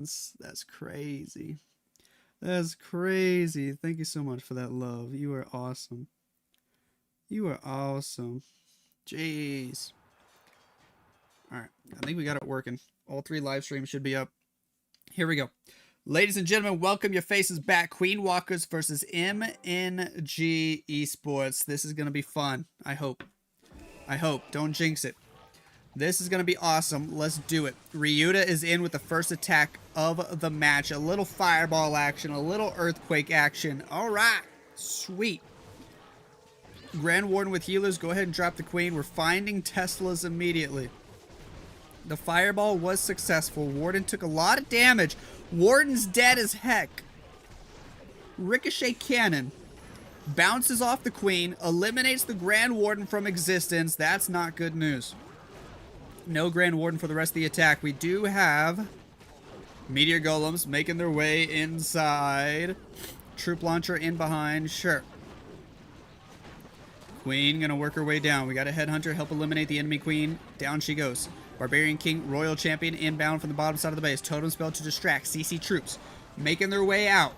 That's crazy. That's crazy. Thank you so much for that love. You are awesome. You are awesome. Jeez. Alright, I think we got it working. All 3 live streams should be up. Here we go. Ladies and gentlemen, welcome your faces back. QueeN Walkers versus MNG Esports. This is going to be fun. I hope. I hope. Don't jinx it. This is going to be awesome. Let's do it. Ryuta is in with the first attack of the match. A little fireball action. A little earthquake action. Alright. Sweet. Grand Warden with healers. Go ahead and drop the queen. We're finding Teslas immediately. The fireball was successful. Warden took a lot of damage. Warden's dead as heck. Ricochet cannon. Bounces off the queen. Eliminates the Grand Warden from existence. That's not good news. No Grand Warden for the rest of the attack. We do have Meteor Golems making their way inside. Troop Launcher in behind. Sure. Queen gonna work her way down. We got a Headhunter help eliminate the enemy queen. Down she goes. Barbarian King, Royal Champion inbound from the bottom side of the base. Totem Spell to distract. CC troops making their way out.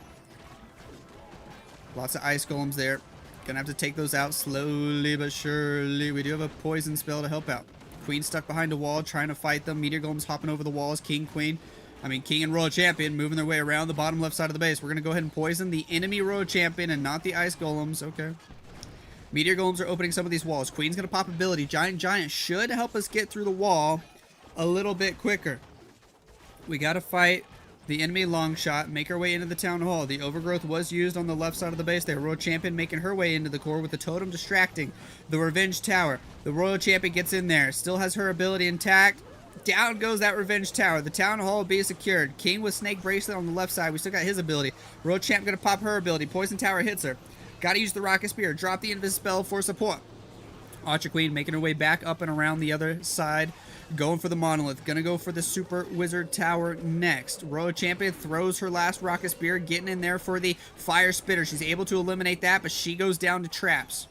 Lots of Ice Golems there. Gonna have to take those out slowly but surely. We do have a Poison Spell to help out. Queen stuck behind a wall trying to fight them. Meteor Golems hopping over the walls. King and Royal Champion moving their way around the bottom left side of the base. We're gonna go ahead and poison the enemy Royal Champion and not the Ice Golems. Okay. Meteor Golems are opening some of these walls. Queen's gonna pop ability. Giant should help us get through the wall a little bit quicker. We gotta fight the enemy long shot, make our way into the town hall. The overgrowth was used on the left side of the base there. Royal Champion making her way into the core with the totem distracting the Revenge Tower. The Royal Champion gets in there, still has her ability intact. Down goes that Revenge Tower. The town hall will be secured. King with Snake Bracelet on the left side. We still got his ability. Royal Champ gonna pop her ability. Poison Tower hits her. Gotta use the Rocket Spear. Drop the Invis Spell for support. Archer Queen making her way back up and around the other side. Going for the Monolith. Gonna go for the Super Wizard Tower next. Royal Champion throws her last Rocket Spear. Getting in there for the Fire Spitter. She's able to eliminate that, but she goes down to traps.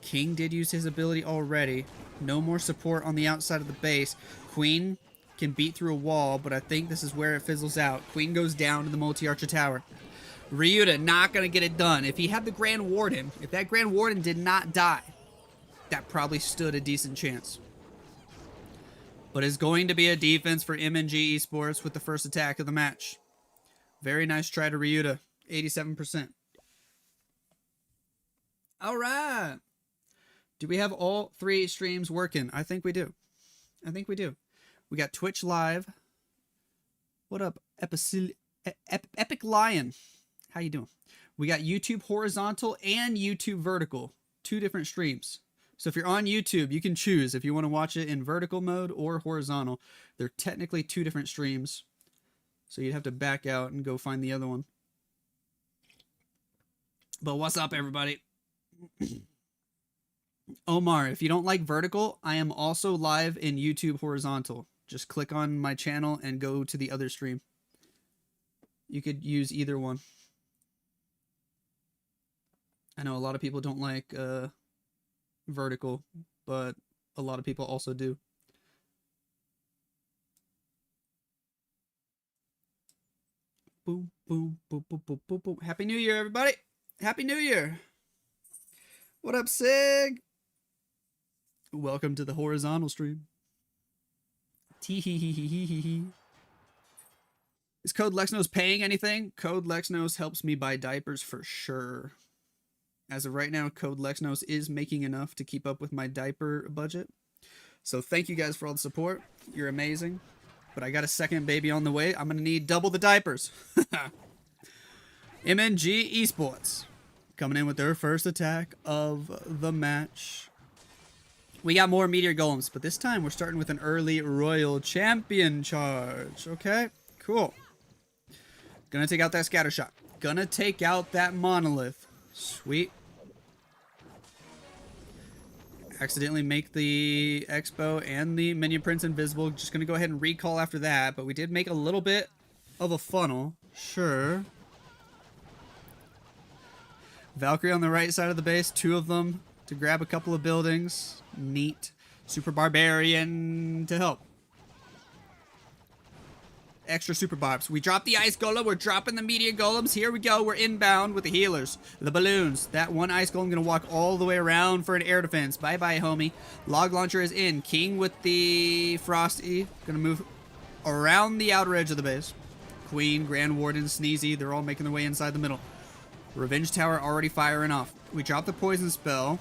King did use his ability already. No more support on the outside of the base. Queen can beat through a wall, but I think this is where it fizzles out. Queen goes down to the Multi-Archer Tower. Ryuta not going to get it done. If he had the Grand Warden, if that Grand Warden did not die, that probably stood a decent chance. But it's going to be a defense for MNG Esports with the first attack of the match. Very nice try to Ryuta. 87%. All right. Do we have all 3 streams working? I think we do. I think we do. We got Twitch Live. What up, Epic Lion? How you doing? We got YouTube horizontal and YouTube vertical. 2 different streams. So if you're on YouTube, you can choose if you want to watch it in vertical mode or horizontal. They're technically 2 different streams. So you'd have to back out and go find the other one. But what's up, everybody? Omar, if you don't like vertical, I am also live in YouTube horizontal. Just click on my channel and go to the other stream. You could use either one. I know a lot of people don't like vertical, but a lot of people also do. Boom, boom, boom, boom, boom, boom, boom. Happy New Year, everybody. Happy New Year. What up, Sig? Welcome to the horizontal stream. Tee-hee-hee-hee-hee-hee. Is Code Lexnos paying anything? Code Lexnos helps me buy diapers for sure. As of right now, Code Lexnos is making enough to keep up with my diaper budget. So thank you guys for all the support. You're amazing. But I got a second baby on the way. I'm going to need double the diapers. MNG Esports coming in with their first attack of the match. We got more Meteor Golems, but this time we're starting with an early Royal Champion charge. Okay, cool. Gonna take out that Scatter Shot. Gonna take out that Monolith. Sweet. Accidentally make the Expo and the Minion Prince invisible. Just gonna go ahead and recall after that, but we did make a little bit of a funnel. Sure. Valkyrie on the right side of the base, 2 of them to grab a couple of buildings. Neat. Super Barbarian to help. extra super barbs. We drop the ice golem. We're dropping the meteor golems. Here we go. We're inbound with the healers. The balloons. That one ice golem gonna walk all the way around for an air defense. Bye-bye, homie. Log launcher is in. King with the Frosty. Gonna move around the outer edge of the base. QueeN, Grand Warden, Sneezy. They're all making their way inside the middle. Revenge Tower already firing off. We drop the poison spell.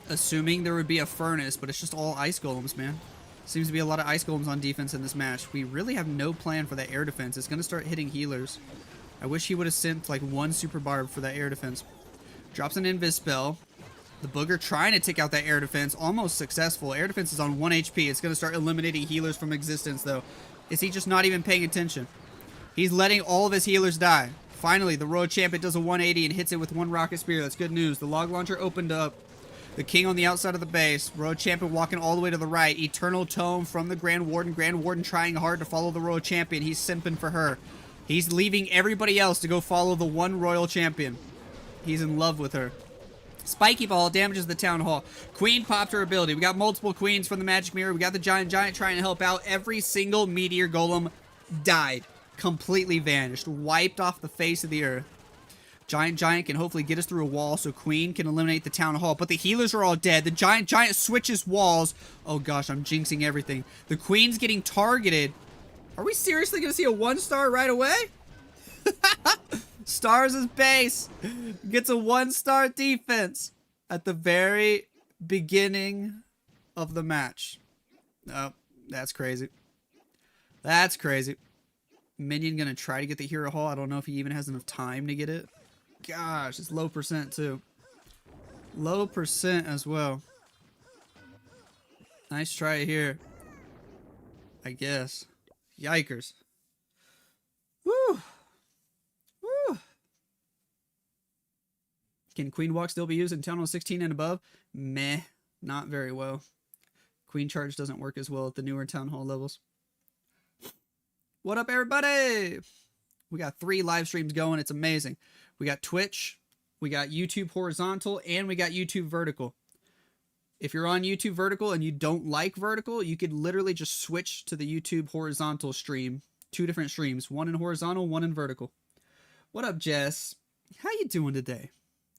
Assuming there would be a furnace, but it's just all ice golems, man. Seems to be a lot of ice golems on defense in this match. We really have no plan for that air defense. It's going to start hitting healers. I wish he would have sent like one super barb for that air defense. Drops an invis spell. The booger trying to take out that air defense. Almost successful. Air defense is on 1 HP. It's going to start eliminating healers from existence, though. Is he just not even paying attention? He's letting all of his healers die. Finally, the Road Champion does a 180 and hits it with one Rocket Spear. That's good news. The log launcher opened up. The King on the outside of the base. Road Champion walking all the way to the right. Eternal Tome from the Grand Warden. Grand Warden trying hard to follow the Royal Champion. He's simping for her. He's leaving everybody else to go follow the one Royal Champion. He's in love with her. Spiky Ball damages the Town Hall. QueeN popped her ability. We got multiple Queens from the Magic Mirror. We got the Giant trying to help out. Every single Meteor Golem died. Completely vanished. Wiped off the face of the earth. Giant can hopefully get us through a wall so QueeN can eliminate the Town Hall. But the healers are all dead. The Giant switches walls. Oh gosh, I'm jinxing everything. The QueeN's getting targeted. Are we seriously going to see a 1-star right away? Stars' base gets a 1-star defense at the very beginning of the match. Oh, that's crazy. That's crazy. Minion going to try to get the Hero Hall. I don't know if he even has enough time to get it. Gosh, it's low percent too. Low percent as well. Nice try here. I guess. Yikers. Woo. Woo. Can QueeN Walk still be used in Town Hall 16 and above? Meh. Not very well. QueeN Charge doesn't work as well at the newer Town Hall levels. What up, everybody? We got 3 live streams going. It's amazing. We got Twitch, we got YouTube horizontal, and we got YouTube vertical. If you're on YouTube vertical and you don't like vertical, you could literally just switch to the YouTube horizontal stream. 2 different streams, one in horizontal, one in vertical. What up, Jess? How you doing today?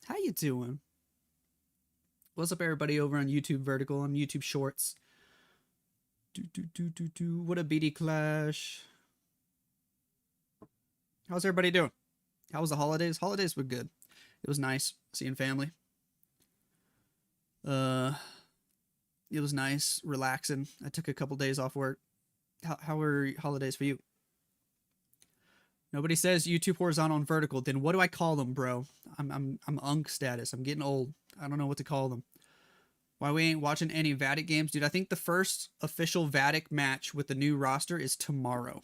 How you doing? What's up, everybody over on YouTube vertical, on YouTube shorts? What a BD Clash. How's everybody doing? How was the holidays? Holidays were good. It was nice seeing family. It was nice, relaxing. I took a couple days off work. How were holidays for you? Nobody says YouTube horizontal and vertical. Then what do I call them, bro? I'm unk status. I'm getting old. I don't know what to call them. Why we ain't watching any Vatic games, dude? I think the first official Vatic match with the new roster is tomorrow,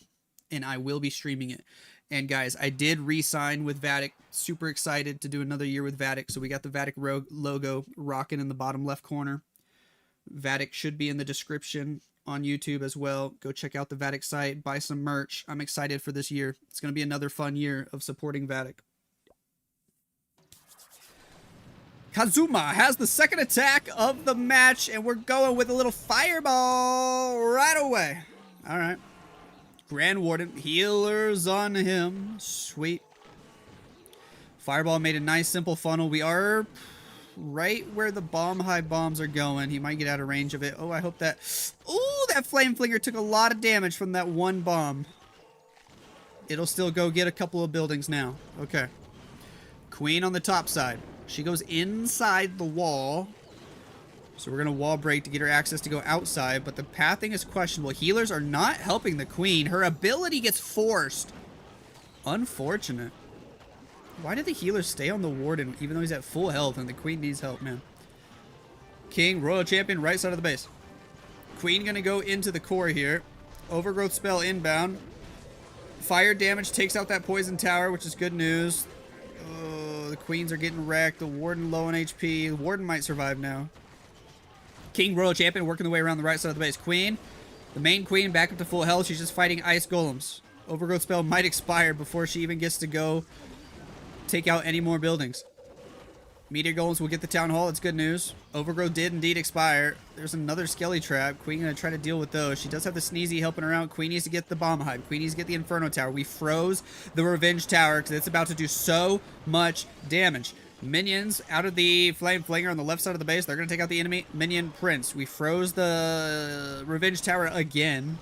and I will be streaming it. And guys, I did re-sign with Vatic. Super excited to do another year with Vatic. So we got the Vatic logo rocking in the bottom left corner. Vatic should be in the description on YouTube as well. Go check out the Vatic site. Buy some merch. I'm excited for this year. It's going to be another fun year of supporting Vatic. Kazuma has the second attack of the match. And we're going with a little fireball right away. All right. Grand Warden, healers on him. Sweet. Fireball made a nice simple funnel. We are right where the bomb high bombs are going. He might get out of range of it. Oh, I hope that... Ooh, that flame flinger took a lot of damage from that one bomb. It'll still go get a couple of buildings now. Okay. QueeN on the top side. She goes inside the wall. So we're going to wall break to get her access to go outside, but the pathing is questionable. Healers are not helping the QueeN. Her ability gets forced. Unfortunate. Why did the healer stay on the Warden even though he's at full health and the QueeN needs help, man? King, Royal Champion, right side of the base. QueeN going to go into the core here. Overgrowth spell inbound. Fire damage takes out that poison tower, which is good news. Oh, the Queens are getting wrecked. The Warden low on HP. The Warden might survive now. King, Royal Champion, working the way around the right side of the base. QueeN, the main QueeN, back up to full health. She's just fighting ice golems. Overgrowth spell might expire before she even gets to go take out any more buildings. Meteor Golems will get the Town Hall. It's good news. Overgrowth did indeed expire. There's another Skelly Trap. QueeN going to try to deal with those. She does have the Sneezy helping her out. QueeN needs to get the Bomb Hive. QueeN needs to get the Inferno Tower. We froze the Revenge Tower because it's about to do so much damage. Minions out of the Flame Flinger on the left side of the base. They're going to take out the enemy Minion Prince. We froze the Revenge Tower again.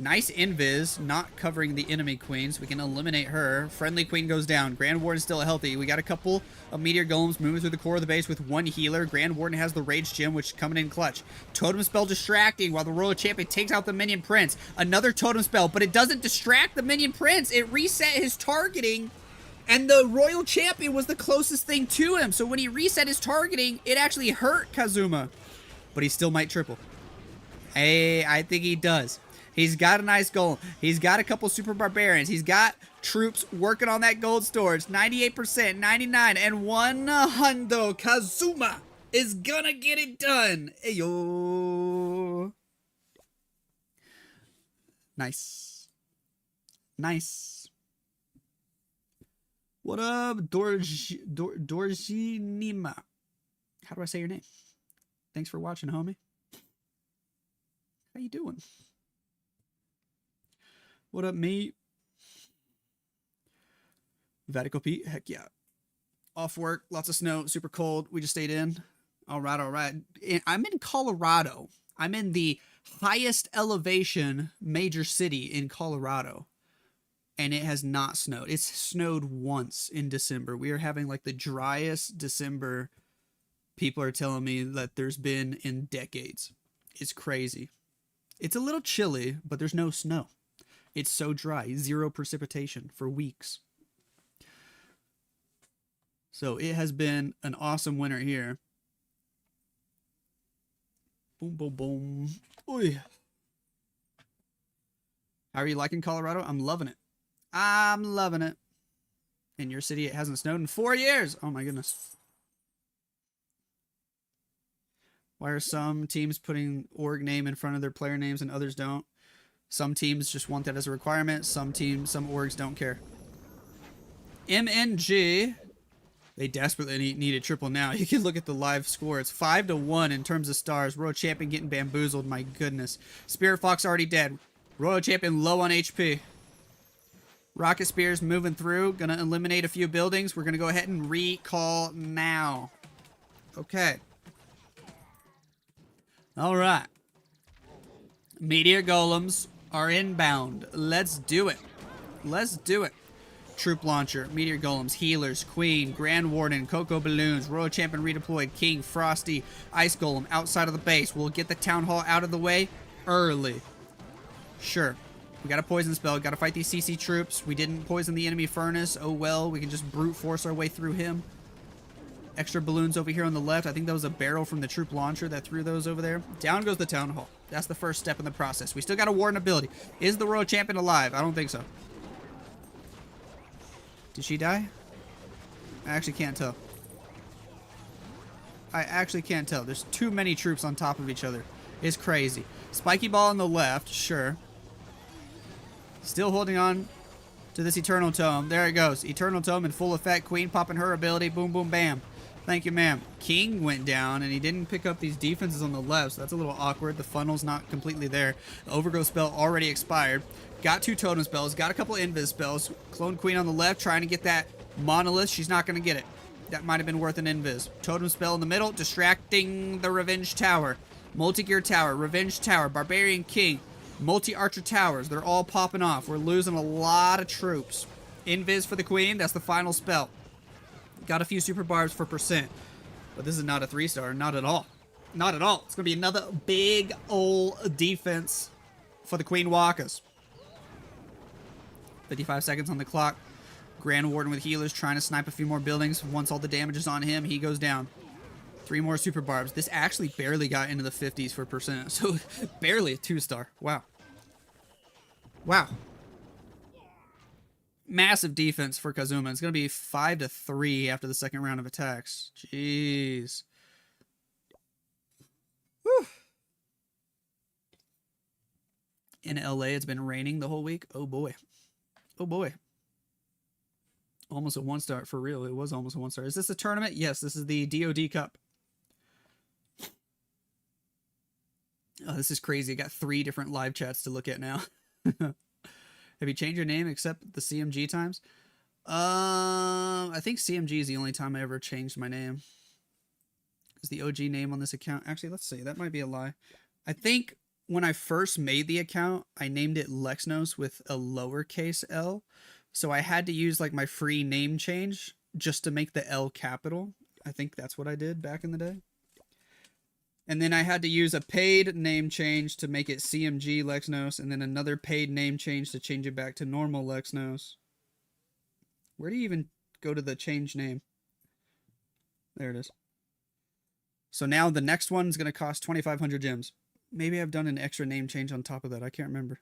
Nice invis, not covering the enemy queen, so we can eliminate her. Friendly queen goes down. Grand Warden still healthy. We got a couple of Meteor Golems moving through the core of the base with one healer. Grand Warden has the Rage Gem, which is coming in clutch. Totem Spell distracting while the Royal Champion takes out the Minion Prince. Another Totem Spell, but it doesn't distract the Minion Prince. It reset his targeting, and the Royal Champion was the closest thing to him. So when he reset his targeting, it actually hurt Kazuma. But he still might triple. Hey, I think he does. He's got a nice golem. He's got a couple super barbarians. He's got troops working on that gold storage. 98%, 99, and 100. Kazuma is gonna get it done. Ayo. Nice. Nice. What up, Dorjinima? How do I say your name? Thanks for watching, homie. How you doing? What up, mate? Vatical Pete, heck yeah. Off work, lots of snow, super cold. We just stayed in. All right, all right. I'm in Colorado. I'm in the highest elevation major city in Colorado. And it has not snowed. It's snowed once in December. We are having like the driest December people are telling me that there's been in decades. It's crazy. It's a little chilly, but there's no snow. It's so dry, 0 precipitation for weeks. So it has been an awesome winter here. Boom, boom, boom. Oy. How are you liking Colorado? I'm loving it. I'm loving it. In your city, it hasn't snowed in 4 years. Oh my goodness. Why are some teams putting org name in front of their player names and others don't? Some teams just want that as a requirement. Some orgs don't care. MNG, they desperately need a triple now. You can look at the live score. It's 5-1 in terms of stars. Royal Champion getting bamboozled. My goodness. Spirit Fox already dead. Royal Champion low on HP. Rocket Spears moving through. Gonna eliminate a few buildings. We're gonna go ahead and recall now. Okay. All right. Meteor Golems are inbound. Let's do it. Let's do it. Troop Launcher, Meteor Golems, Healers, QueeN, Grand Warden, Cocoa Balloons, Royal Champion redeployed, King, Frosty, Ice Golem outside of the base. We'll get the Town Hall out of the way early. Sure. We got a poison spell. Got to fight these CC troops. We didn't poison the enemy furnace. Oh well, we can just brute force our way through him. Extra balloons over here on the left. I think that was a barrel from the troop launcher that threw those over there. Down goes the Town Hall. That's the first step in the process. We still got a Warden ability. Is the Royal Champion alive? I don't think so. Did she die? I actually can't tell. I actually can't tell. There's too many troops on top of each other. It's crazy. Spiky Ball on the left. Sure. Still holding on to this Eternal Tome. There it goes. Eternal Tome in full effect. QueeN popping her ability. Boom, boom, bam. Thank you, ma'am. King went down, and he didn't pick up these defenses on the left, so that's a little awkward. The funnel's not completely there. The Overgrowth spell already expired. Got 2 totem spells. Got a couple invis spells. Clone QueeN on the left, trying to get that monolith. She's not going to get it. That might have been worth an invis. Totem spell in the middle, distracting the Revenge Tower. Multi-gear tower, Revenge Tower, Barbarian King, multi-archer towers. They're all popping off. We're losing a lot of troops. Invis for the QueeN. That's the final spell. Got a few super barbs for percent. But this is not a 3-star. Not at all. Not at all. It's going to be another big old defense for the QueeN Walkers. 55 seconds on the clock. Grand Warden with healers trying to snipe a few more buildings. Once all the damage is on him, he goes down. 3 more super barbs. This actually barely got into the 50s for percent. So barely a 2-star. Wow. Wow. Massive defense for Kazuma. It's going to be 5-3 after the second round of attacks. Jeez. Whew. In LA, it's been raining the whole week. Oh boy. Oh boy. Almost a 1-star, for real. It was almost a 1-star. Is this a tournament? Yes, this is the DOD Cup. Oh, this is crazy. I got 3 different live chats to look at now. Have you changed your name except the CMG times? I think CMG is the only time I ever changed my name. Is the OG name on this account? Actually, let's see. That might be a lie. I think when I first made the account, I named it Lexnos with a lowercase L. So I had to use like my free name change just to make the L capital. I think that's what I did back in the day. And then I had to use a paid name change to make it CMG Lexnos, and then another paid name change to change it back to normal Lexnos. Where do you even go to the change name? There it is. So now the next one's going to cost 2,500 gems. Maybe I've done an extra name change on top of that. I can't remember.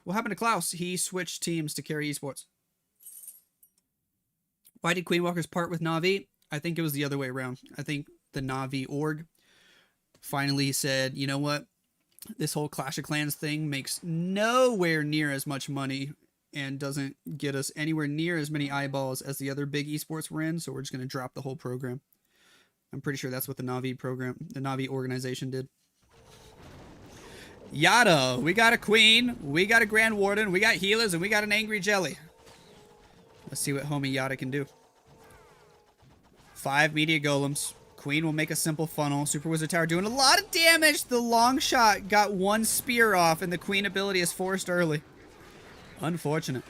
What happened to Klaus? He switched teams to carry esports. Why did Queen Walkers part with Na'Vi? I think it was the other way around. I think the Na'Vi org finally said, you know what? This whole Clash of Clans thing makes nowhere near as much money and doesn't get us anywhere near as many eyeballs as the other big esports we're in, so we're just going to drop the whole program. I'm pretty sure that's what the Na'Vi program, the Na'Vi organization did. Yada, we got a Queen, we got a Grand Warden, we got healers, and we got an Angry Jelly. Let's see what homie Yada can do. 5 media golems. Queen will make a simple funnel. Super Wizard Tower doing a lot of damage. The long shot got 1 spear off, and the Queen ability is forced early. Unfortunate.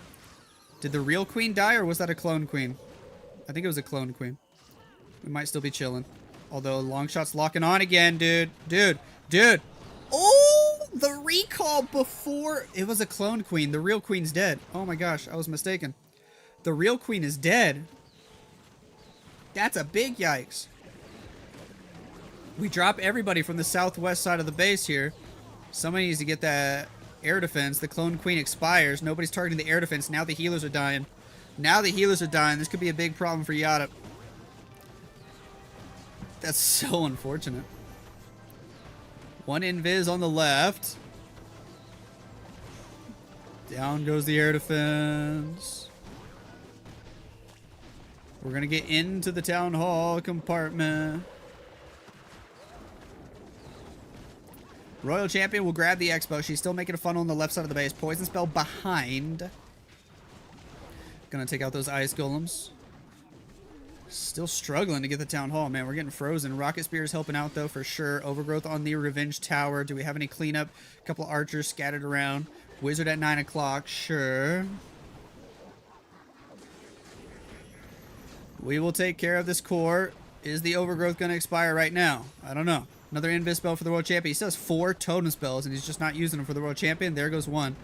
Did the real Queen die, or was that a clone Queen? I think it was a clone Queen. We might still be chilling. Although long shot's locking on again, dude. Dude. Oh, the recall before. It was a clone Queen. The real Queen's dead. Oh my gosh, I was mistaken. The real Queen is dead. That's a big yikes. We drop everybody from the southwest side of the base here. Somebody needs to get that air defense. The clone Queen expires. Nobody's targeting the air defense. Now the healers are dying. This could be a big problem for Yada. That's so unfortunate. 1 invis on the left. Down goes the air defense. We're going to get into the town hall compartment. Royal Champion will grab the Expo. She's still making a funnel on the left side of the base. Poison spell behind. Gonna take out those ice golems. Still struggling to get the town hall, man. We're getting frozen. Rocket Spear is helping out, though, for sure. Overgrowth on the Revenge Tower. Do we have any cleanup? A couple archers scattered around. Wizard at 9 o'clock. Sure. We will take care of this core. Is the Overgrowth going to expire right now? I don't know. Another invis spell for the World Champion. He still has 4 totem spells, and he's just not using them for the World Champion. There goes 1.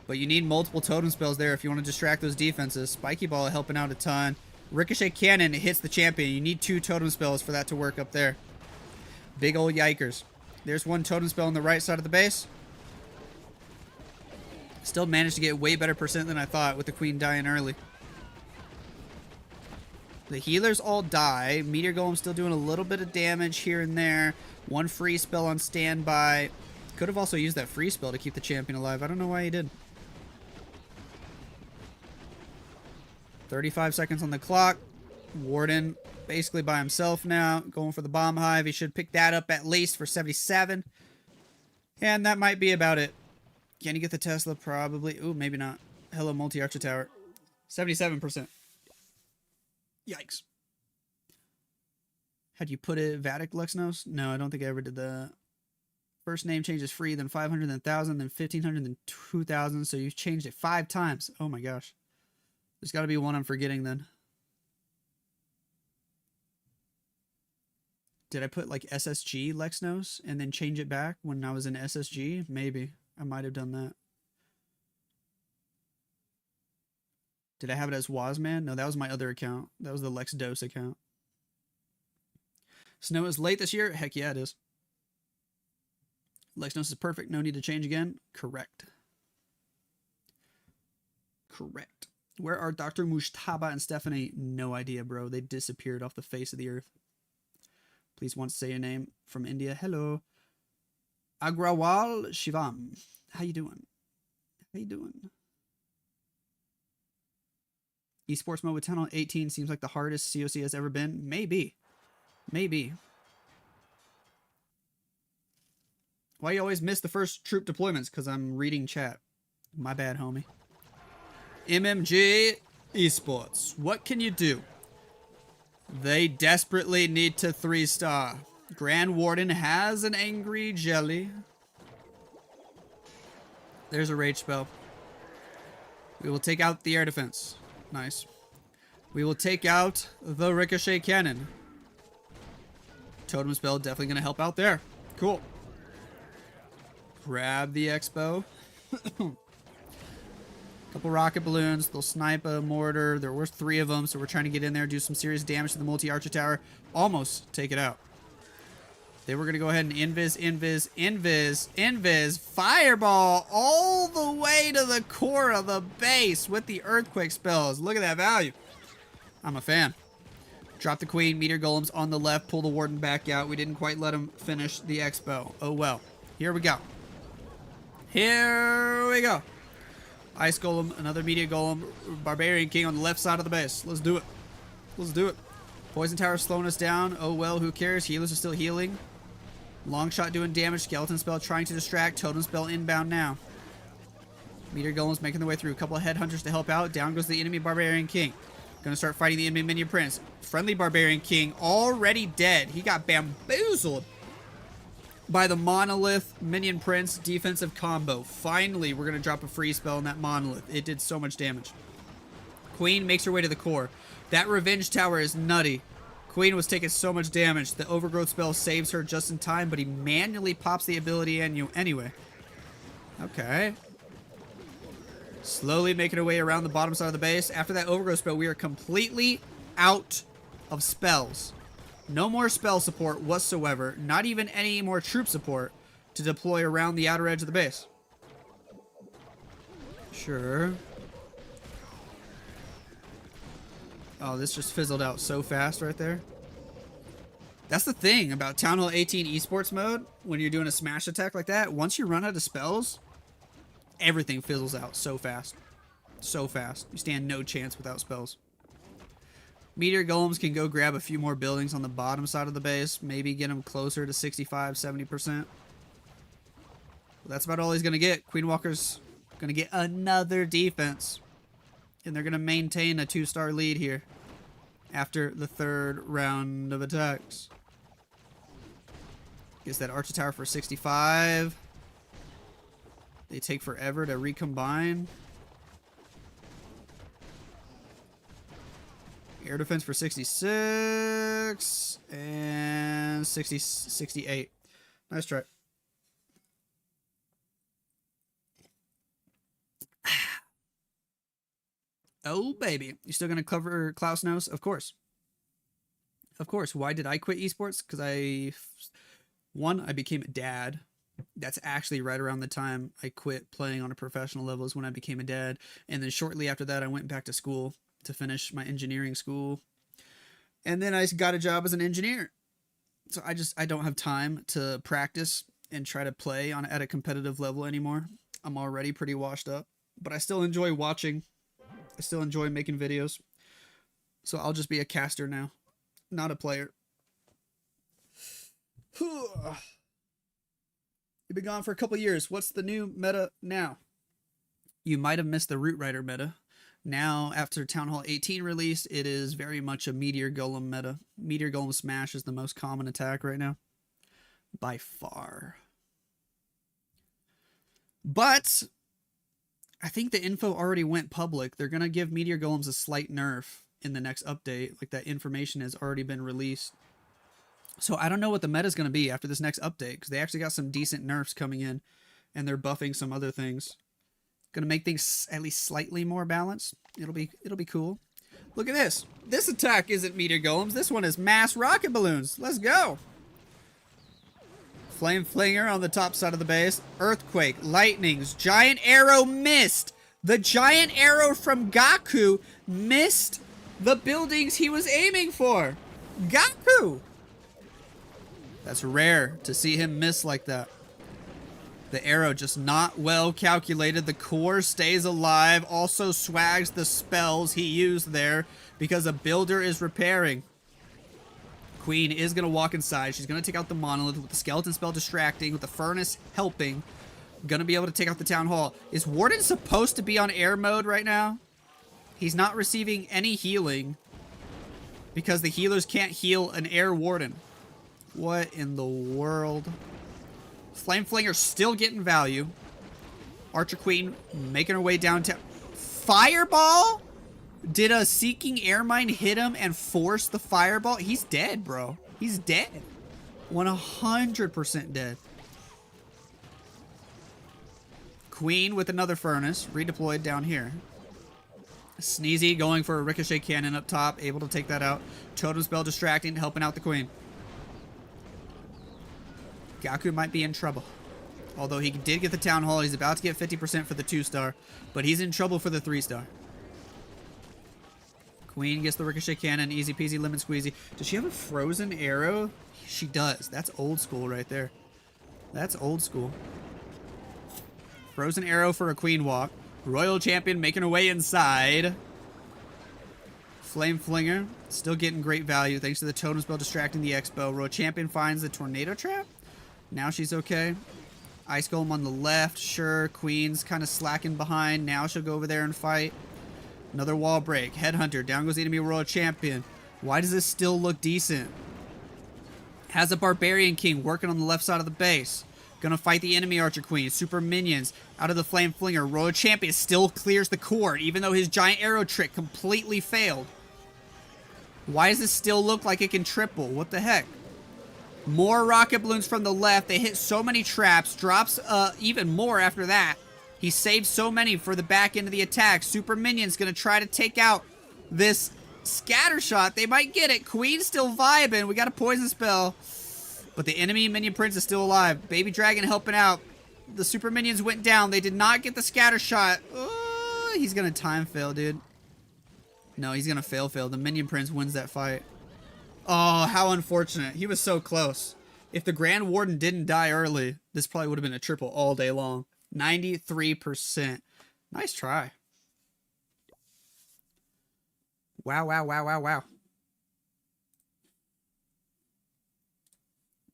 But you need multiple totem spells there if you want to distract those defenses. Spiky Ball helping out a ton. Ricochet Cannon hits the champion. You need 2 totem spells for that to work up there. Big old yikers. There's 1 totem spell on the right side of the base. Still managed to get way better percent than I thought with the Queen dying early. The healers all die. Meteor Golem still doing a little bit of damage here and there. 1 free spell on standby. Could have also used that free spell to keep the champion alive. I don't know why he did. 35 seconds on the clock. Warden basically by himself now. Going for the bomb hive. He should pick that up at least for 77. And that might be about it. Can he get the Tesla? Probably. Ooh, maybe not. Hello, multi-archer tower. 77%. Yikes. Had you put it Vatic Lexnos? No, I don't think I ever did that. First name change is free, then 500, then 1,000, then 1,500, then 2,000. So you've changed it 5 times. Oh my gosh. There's got to be one I'm forgetting then. Did I put like SSG Lexnos and then change it back when I was in SSG? Maybe. I might have done that. Did I have it as Wazman? No, that was my other account. That was the Lex Dose account. Snow is late this year? Heck yeah, it is. Lexnos is perfect. No need to change again? Correct. Correct. Where are Dr. Mushtaba and Stephanie? No idea, bro. They disappeared off the face of the earth. Please once say your name from India. Hello. Agrawal Shivam. How you doing? How you doing? Esports mode with 10 on 18 seems like the hardest COC has ever been. Maybe. Maybe. Why you always miss the first troop deployments? Because I'm reading chat. My bad, homie. MNG Esports. What can you do? They desperately need to 3-star. Grand Warden has an angry jelly. There's a rage spell. We will take out the air defense. Nice. We will take out the ricochet cannon. Totem spell definitely going to help out there. Cool. Grab the expo. Couple rocket balloons. They'll snipe a mortar. There were 3 of them, so we're trying to get in there, do some serious damage to the multi-archer tower. Almost take it out. Then we're going to go ahead and invis, fireball all the way to the core of the base with the earthquake spells. Look at that value. I'm a fan. Drop the queen, meteor golems on the left, pull the warden back out. We didn't quite let him finish the expo. Oh well. Here we go. Here we go. Ice golem, another meteor golem, barbarian king on the left side of the base. Let's do it. Let's do it. Poison tower slowing us down. Oh well, who cares? Healers are still healing. Long shot doing damage. Skeleton spell trying to distract. Totem spell inbound now. Meteor golems making their way through. A couple of headhunters to help out. Down goes the enemy barbarian king. Gonna start fighting the enemy minion prince. Friendly barbarian king already dead. He got bamboozled by the monolith minion prince defensive combo. Finally, we're gonna drop a free spell on that monolith. It did so much damage. Queen makes her way to the core. That revenge tower is nutty. Queen was taking so much damage. The overgrowth spell saves her just in time, but he manually pops the ability anyway. Okay. Slowly making our way around the bottom side of the base. After that overgrowth spell, we are completely out of spells. No more spell support whatsoever. Not even any more troop support to deploy around the outer edge of the base. Sure. Oh, this just fizzled out so fast right there. That's the thing about Town Hall 18 Esports mode. When you're doing a smash attack like that, once you run out of spells, everything fizzles out so fast. So fast. You stand no chance without spells. Meteor golems can go grab a few more buildings on the bottom side of the base. Maybe get them closer to 65, 70%. That's about all he's going to get. Queen Walker's going to get another defense. And they're going to maintain a 2-star lead here after the 3rd round of attacks. Gets that archer tower for 65. They take forever to recombine. Air defense for 66 and 68. Nice try. Oh, baby. You still going to cover Klaus Nose? Of course. Of course. Why did I quit esports? Because I became a dad. That's actually right around the time I quit playing on a professional level is when I became a dad. And then shortly after that, I went back to school to finish my engineering school. And then I got a job as an engineer. So I don't have time to practice and try to play at a competitive level anymore. I'm already pretty washed up. But I still enjoy watching. I still enjoy making videos. So I'll just be a caster now, not a player. You've been gone for a couple years. What's the new meta now? You might have missed the Root Rider meta. Now, after Town Hall 18 release, it is very much a Meteor Golem meta. Meteor Golem Smash is the most common attack right now. By far. But I think the info already went public. They're going to give Meteor Golems a slight nerf in the next update. Like, that information has already been released. So I don't know what the meta is going to be after this next update, because they actually got some decent nerfs coming in, and they're buffing some other things. Going to make things at least slightly more balanced. It'll be cool. Look at this. This attack isn't Meteor Golems. This one is mass rocket balloons. Let's go. Flame Flinger on the top side of the base. Earthquake, lightnings, giant arrow missed. The giant arrow from Gaku missed the buildings he was aiming for. Gaku. That's rare to see him miss like that. The arrow just not well calculated. The core stays alive. Also swags the spells he used there because a builder is repairing. QueeN is going to walk inside. She's going to take out the monolith with the skeleton spell distracting, with the furnace helping. Going to be able to take out the town hall. Is Warden supposed to be on air mode right now? He's not receiving any healing because the healers can't heal an air warden. What in the world? Flame Flinger still getting value. Archer QueeN making her way downtown. Fireball? Did a Seeking Air Mine hit him and force the fireball? He's dead, bro. He's dead. 100% dead. QueeN with another furnace. Redeployed down here. Sneezy going for a ricochet cannon up top. Able to take that out. Totem spell distracting. Helping out the QueeN. Gaku might be in trouble. Although he did get the town hall. He's about to get 50% for the 2-star. But he's in trouble for the 3-star. QueeN gets the ricochet cannon. Easy peasy lemon squeezy. Does she have a frozen arrow? She does. That's old school right there. That's old school. Frozen arrow for a QueeN walk. Royal champion making her way inside. Flame Flinger still getting great value thanks to the totem spell distracting the expo. Royal champion finds the tornado trap. Now she's okay. Ice Golem on the left. Sure, QueeN's kind of slacking behind. Now she'll go over there and fight. Another wall break. Headhunter. Down goes the enemy Royal champion. Why does this still look decent? Has a Barbarian King working on the left side of the base. Gonna fight the enemy Archer QueeN. Super minions out of the Flame Flinger. Royal champion still clears the core even though his giant arrow trick completely failed. Why does this still look like it can triple? What the heck? More rocket balloons from the left. They hit so many traps. Drops even more after that. He saved so many for the back end of the attack. Super Minion's going to try to take out this scatter shot. They might get it. QueeN's still vibing. We got a poison spell. But the enemy Minion Prince is still alive. Baby Dragon helping out. The Super Minions went down. They did not get the scatter shot. He's going to time fail, dude. No, he's going to fail. The Minion Prince wins that fight. Oh, how unfortunate. He was so close. If the Grand Warden didn't die early, this probably would have been a triple all day long. 93%. Nice try. Wow, wow, wow, wow, wow.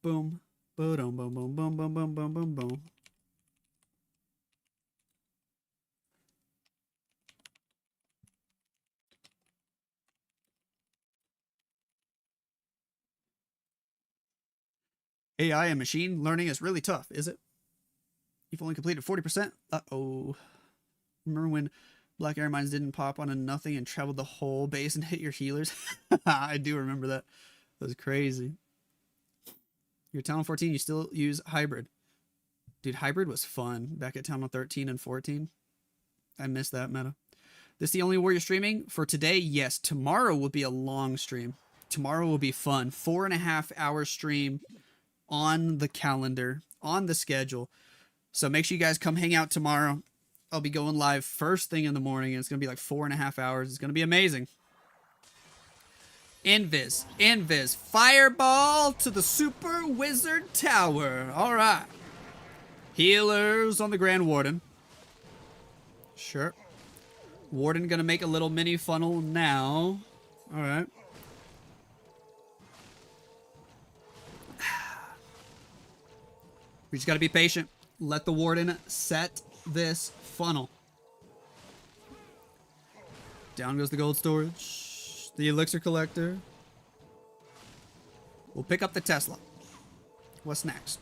Boom. Boom, boom, boom, boom, boom, boom, boom, boom, boom. AI and machine learning is really tough, is it? You've only completed 40%? Uh-oh. Remember when Black Air Mines didn't pop on a nothing and traveled the whole base and hit your healers? I do remember that. That was crazy. Your Town 14, you still use Hybrid. Dude, Hybrid was fun back at Town 13 and 14. I missed that meta. This the only Warrior streaming? For today, yes. Tomorrow will be a long stream. Tomorrow will be fun. 4.5 hour stream on the calendar, on the schedule. So make sure you guys come hang out tomorrow. I'll be going live first thing in the morning, and it's going to be like 4.5 hours. It's going to be amazing. Invis. Fireball to the Super Wizard Tower. All right. Healers on the Grand Warden. Sure. Warden going to make a little mini funnel now. All right. We just got to be patient. Let the Warden set this funnel. Down goes the gold storage. The elixir collector. We'll pick up the Tesla. What's next?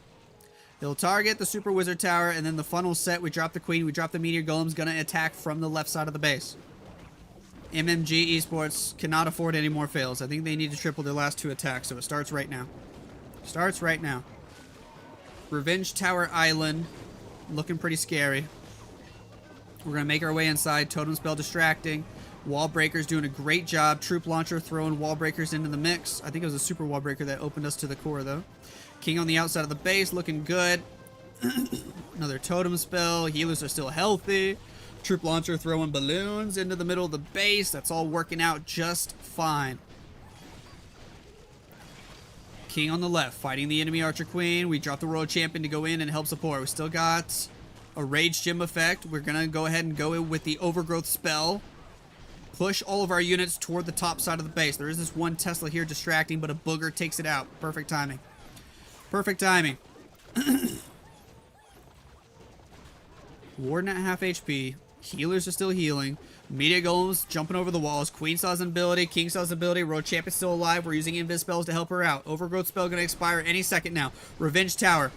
He'll target the Super Wizard Tower, and then the funnel set. We drop the QueeN. We drop the Meteor Golem's gonna attack from the left side of the base. MNG Esports cannot afford any more fails. I think they need to triple their last 2 attacks, so it starts right now. Starts right now. Revenge Tower Island. Looking pretty scary. We're going to make our way inside. Totem Spell distracting. Wall Breaker's doing a great job. Troop Launcher throwing Wall Breakers into the mix. I think it was a Super Wall Breaker that opened us to the core, though. King on the outside of the base. Looking good. Another Totem Spell. Healers are still healthy. Troop Launcher throwing balloons into the middle of the base. That's all working out just fine. King on the left, fighting the enemy Archer Queen. We drop the Royal Champion to go in and help support. We still got a Rage Gym effect. We're going to go ahead and go in with the Overgrowth spell. Push all of our units toward the top side of the base. There is this one Tesla here distracting, but a Booger takes it out. Perfect timing. Perfect timing. Warden at half HP. Healers are still healing. Media Golems jumping over the walls. Queen still has an ability. King still has an ability. Road Champion's still alive. We're using Invis spells to help her out. Overgrowth spell going to expire any second now. Revenge Tower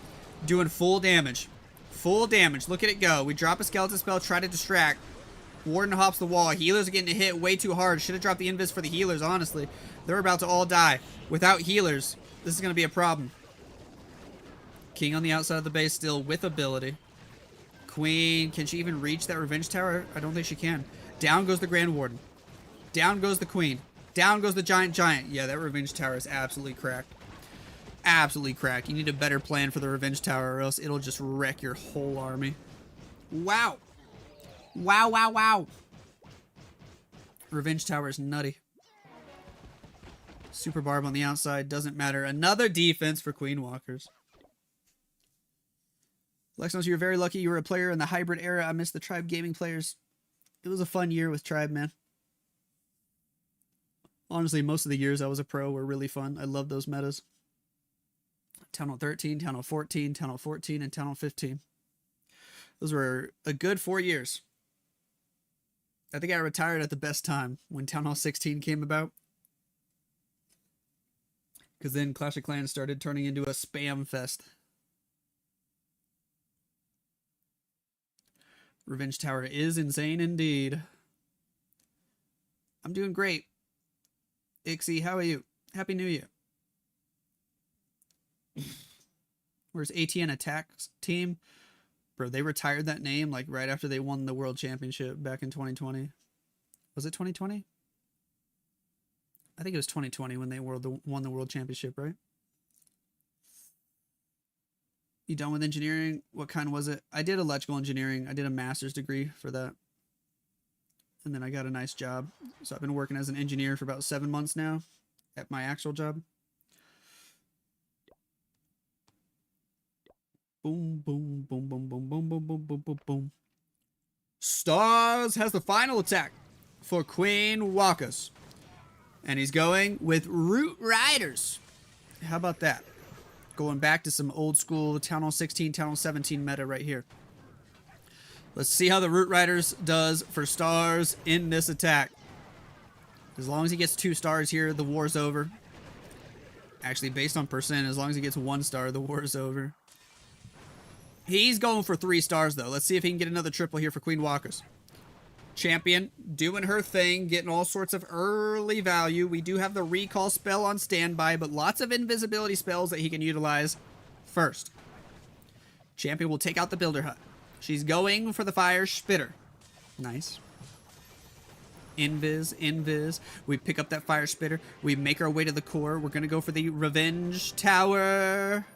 doing full damage. Full damage. Look at it go. We drop a skeleton spell. Try to distract. Warden hops the wall. Healers are getting hit way too hard. Should have dropped the Invis for the healers, honestly. They're about to all die. Without healers, this is going to be a problem. King on the outside of the base still with ability. Queen, can she even reach that Revenge Tower? I don't think she can. Down goes the Grand Warden. Down goes the Queen. Down goes the Giant. Yeah, that Revenge Tower is absolutely cracked. Absolutely cracked. You need a better plan for the Revenge Tower or else it'll just wreck your whole army. Wow. Wow, wow, wow. Revenge Tower is nutty. Super Barb on the outside. Doesn't matter. Another defense for Queen Walkers. Lexnos, you're very lucky you were a player in the hybrid era. I miss the Tribe gaming players. It was a fun year with Tribe, man. Honestly, most of the years I was a pro were really fun. I love those metas. Town Hall 13, Town Hall 14, Town Hall 14, and Town Hall 15. Those were a good 4 years. I think I retired at the best time when Town Hall 16 came about. Because then Clash of Clans started turning into a spam fest. Revenge Tower is insane indeed. I'm doing great. Ixie, how are you? Happy New Year. Where's ATN Attacks Team? Bro, they retired that name like right after they won the World Championship back in 2020. Was it 2020? I think it was 2020 when they won the World Championship, right? You done with engineering? What kind was it? I did electrical engineering. I did a master's degree for that. And then I got a nice job. So I've been working as an engineer for about 7 months now at my actual job. Boom, boom, boom, boom, boom, boom, boom, boom, boom, boom, boom. Stars has the final attack for Queen Walkers. And he's going with Root Riders. How about that? Going back to some old school Town Hall 16, Town Hall 17 meta right here. Let's see how the Root Riders does for stars in this attack. As long as he gets 2 stars here, the war's over. Actually, based on percent, as long as he gets 1 star, the war is over. He's going for 3 stars, though. Let's see if he can get another triple here for Queen Walkers. Champion doing her thing, getting all sorts of early value. We do have the recall spell on standby, but lots of invisibility spells that he can utilize first. Champion will take out the Builder Hut. She's going for the Fire Spitter. Nice. Invis. We pick up that Fire Spitter. We make our way to the core. We're going to go for the Revenge Tower.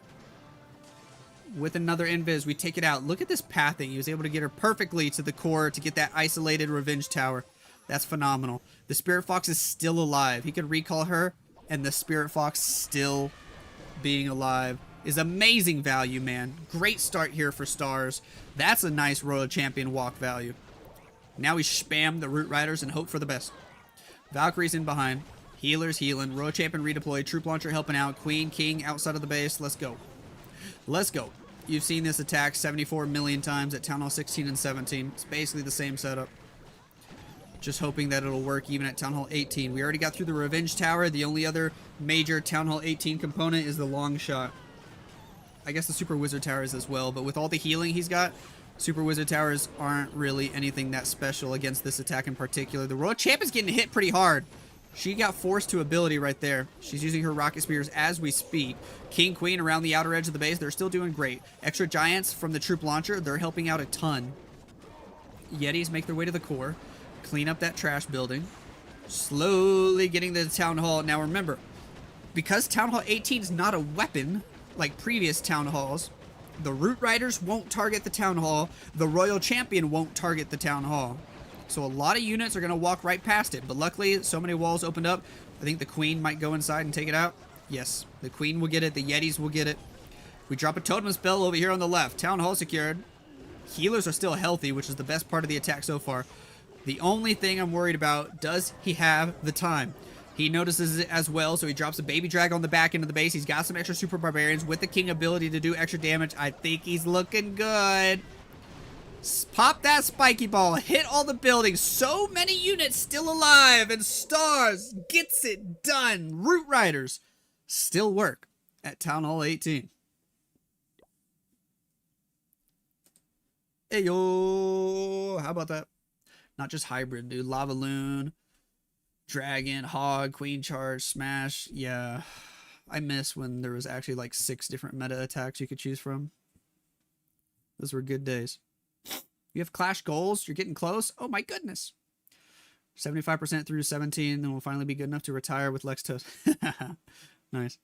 With another Invis, we take it out. Look at this pathing. He was able to get her perfectly to the core to get that isolated Revenge Tower. That's phenomenal. The Spirit Fox is still alive. He could recall her, and the Spirit Fox still being alive is amazing value, man. Great start here for stars. That's a nice Royal Champion walk value. Now we spam the Root Riders and hope for the best. Valkyrie's in behind. Healers healing. Royal Champion redeployed. Troop Launcher helping out. Queen, King outside of the base. Let's go. Let's go. You've seen this attack 74 million times at Town Hall 16 and 17. It's basically the same setup. Just hoping that it'll work even at Town Hall 18. We already got through the Revenge Tower. The only other major Town Hall 18 component is the long shot. I guess the Super Wizard Towers as well, but with all the healing he's got, Super Wizard Towers aren't really anything that special against this attack in particular. The Royal Champ is getting hit pretty hard. She got forced to ability right there. She's using her Rocket Spears as we speak. King, Queen around the outer edge of the base. They're still doing great. Extra Giants from the Troop Launcher. They're helping out a ton. Yetis make their way to the core. Clean up that trash building. Slowly getting to the Town Hall. Now remember, because Town Hall 18 is not a weapon like previous Town Halls, the Root Riders won't target the Town Hall. The Royal Champion won't target the Town Hall. So a lot of units are going to walk right past it. But luckily, so many walls opened up. I think the Queen might go inside and take it out. Yes, the Queen will get it. The Yetis will get it. We drop a totem spell over here on the left. Town Hall secured. Healers are still healthy, which is the best part of the attack so far. The only thing I'm worried about, does he have the time? He notices it as well, so he drops a baby drag on the back end of the base. He's got some extra super barbarians with the king ability to do extra damage. I think he's looking good. Pop that spiky ball. Hit all the buildings. So many units still alive. And Stars gets it done. Root Riders still work at Town Hall 18. Hey, yo. How about that? Not just hybrid, dude. Lava Loon, Dragon, Hog, Queen Charge, Smash. Yeah. I miss when there was actually like 6 different meta attacks you could choose from. Those were good days. You have Clash goals. You're getting close. Oh my goodness. 75% through 17. Then we'll finally be good enough to retire with Lexnos. Nice.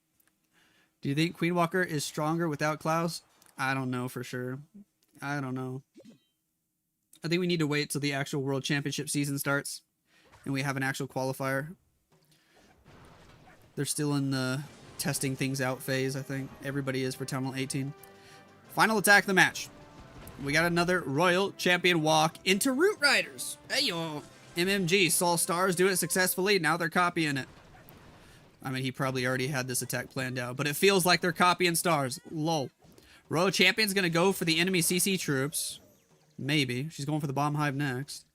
Do you think Queen Walker is stronger without Klaus? I don't know for sure. I don't know. I think we need to wait till the actual World Championship season starts and we have an actual qualifier. They're still in the testing things out phase, I think. Everybody is for Town Hall 18. Final attack of the match. We got another Royal Champion walk into Root Riders. Hey, yo. MMG saw Stars do it successfully. Now they're copying it. I mean, he probably already had this attack planned out, but it feels like they're copying Stars. Lol. Royal Champion's going to go for the enemy CC troops. Maybe. She's going for the Bomb Hive next.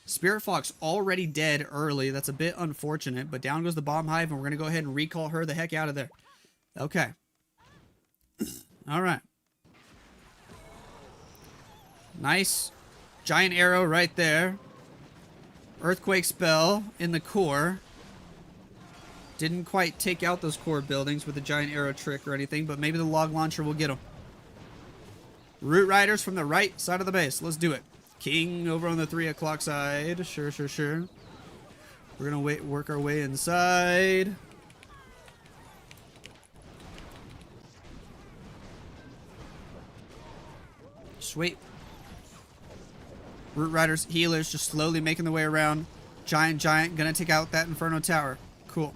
Spirit Fox already dead early. That's a bit unfortunate, but down goes the Bomb Hive, and we're going to go ahead and recall her the heck out of there. Okay. All right. Nice. Giant arrow right there. Earthquake spell in the core. Didn't quite take out those core buildings with the giant arrow trick or anything, but maybe the log launcher will get them. Root Riders from the right side of the base. Let's do it. King over on the 3 o'clock side. Sure, sure, sure. We're going to work our way inside. Sweet. Root Riders, healers, just slowly making their way around. Giant, gonna take out that Inferno Tower. Cool.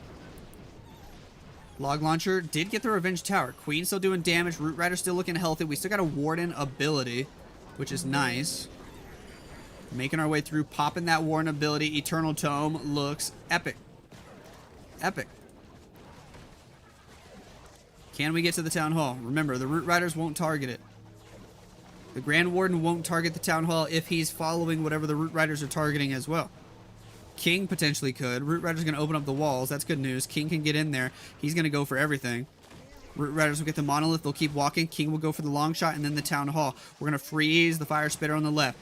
Log Launcher did get the Revenge Tower. Queen still doing damage. Root Rider still looking healthy. We still got a Warden ability, which is nice. Making our way through, popping that Warden ability. Eternal Tome looks epic. Epic. Can we get to the Town Hall? Remember, the Root Riders won't target it. The Grand Warden won't target the Town Hall if he's following whatever the Root Riders are targeting as well. King potentially could. Root Rider's going to open up the walls. That's good news. King can get in there. He's going to go for everything. Root Riders will get the Monolith. They'll keep walking. King will go for the long shot and then the Town Hall. We're going to freeze the Fire Spitter on the left.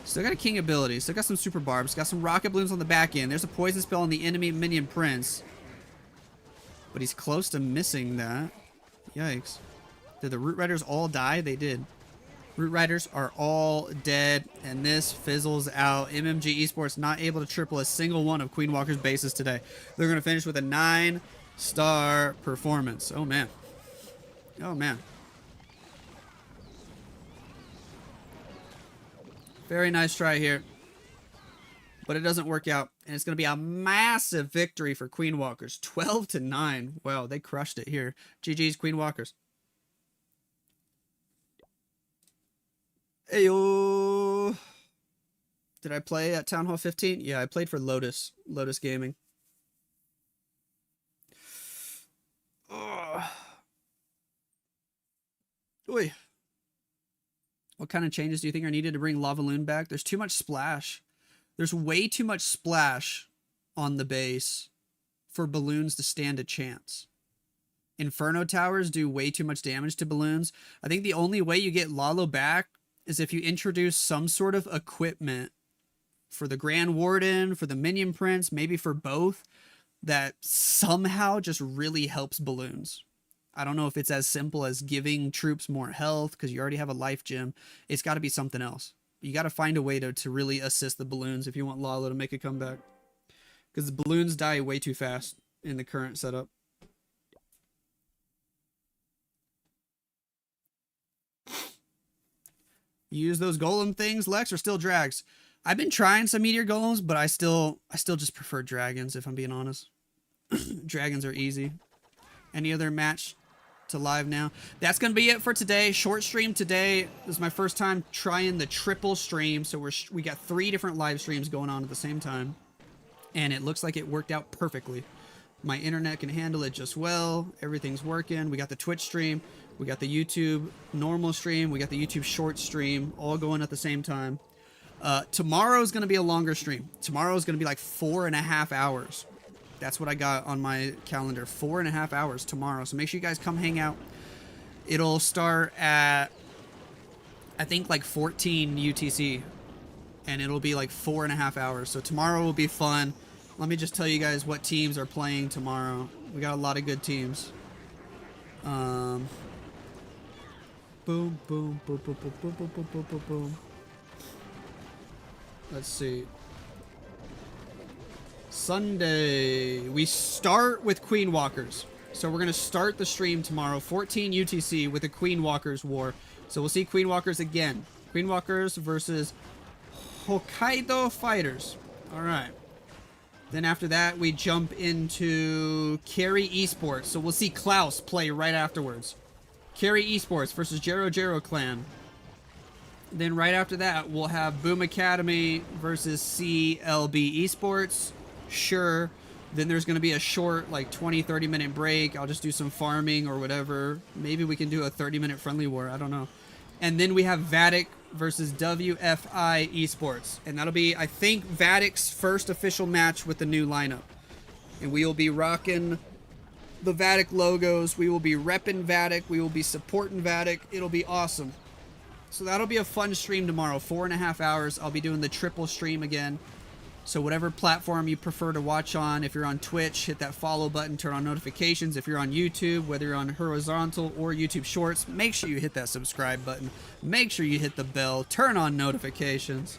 Still got a King ability. Still got some Super Barbs. Got some Rocket Balloons on the back end. There's a Poison Spell on the enemy Minion Prince. But he's close to missing that. Yikes. Did the Root Riders all die? They did. Root Riders are all dead, and this fizzles out. MMG Esports not able to triple a single one of Queen Walker's bases today. They're going to finish with a 9-star performance. Oh, man. Oh, man. Very nice try here. But it doesn't work out, and it's going to be a massive victory for Queen Walkers. 12-9. Wow, they crushed it here. GG's, Queen Walkers. Heyo. Did I play at Town Hall 15? Yeah, I played for Lotus Gaming. Oy. What kind of changes do you think are needed to bring Lava Loon back? There's too much splash. There's way too much splash on the base for balloons to stand a chance. Inferno Towers do way too much damage to balloons. I think the only way you get Lalo back is if you introduce some sort of equipment for the Grand Warden, for the Minion Prince, maybe for both, that somehow just really helps balloons. I don't know if it's as simple as giving troops more health because you already have a life gem. It's got to be something else. You got to find a way to really assist the balloons if you want Lalo to make a comeback. Because the balloons die way too fast in the current setup. You use those golem things, Lex, or still drags? I've been trying some meteor golems, but I still just prefer dragons, if I'm being honest. Dragons are easy. any other match to live now. That's going to be it for today. Short stream today. This is my first time trying the triple stream. So we got 3 different live streams going on at the same time. And it looks like it worked out perfectly. My internet can handle it just well. Everything's working. We got the Twitch stream. We got the YouTube normal stream. We got the YouTube short stream all going at the same time. Tomorrow is going to be a longer stream. Tomorrow is going to be like 4.5 hours. That's what I got on my calendar. 4.5 hours tomorrow. So make sure you guys come hang out. It'll start at, I think, like 14 UTC. And it'll be like 4.5 hours. So tomorrow will be fun. Let me just tell you guys what teams are playing tomorrow. We got a lot of good teams. Boom, boom, boom, boom, boom, boom, boom, boom, boom, boom, boom. Let's see. Sunday. We start with Queen Walkers. So we're going to start the stream tomorrow, 14 UTC, with the Queen Walkers war. So we'll see Queen Walkers again. Queen Walkers versus Hokkaido Fighters. All right. Then after that, we jump into QueeN Esports. So we'll see Klaus play right afterwards. QueeN Esports versus Jero Jero Clan. Then right after that, we'll have Boom Academy versus CLB Esports. Sure. Then there's going to be a short, like 20-30 minute break. I'll just do some farming or whatever. Maybe we can do a 30-minute friendly war. I don't know. And then we have Vatic versus WFI Esports. And that'll be, I think, Vatic's first official match with the new lineup. And we will be rocking the Vatic logos. We will be repping Vatic. We will be supporting Vatic. It'll be awesome. So that'll be a fun stream tomorrow. 4.5 hours. I'll be doing the triple stream again. So whatever platform you prefer to watch on, if you're on Twitch, hit that follow button, turn on notifications. If you're on YouTube, whether you're on horizontal or YouTube Shorts, make sure you hit that subscribe button. Make sure you hit the bell, turn on notifications.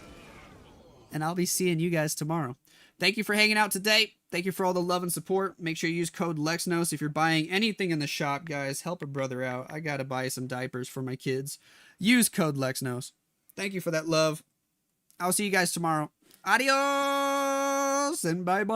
And I'll be seeing you guys tomorrow. Thank you for hanging out today. Thank you for all the love and support. Make sure you use code Lexnos if you're buying anything in the shop, guys. Help a brother out. I got to buy some diapers for my kids. Use code Lexnos. Thank you for that love. I'll see you guys tomorrow. Adios and bye-bye.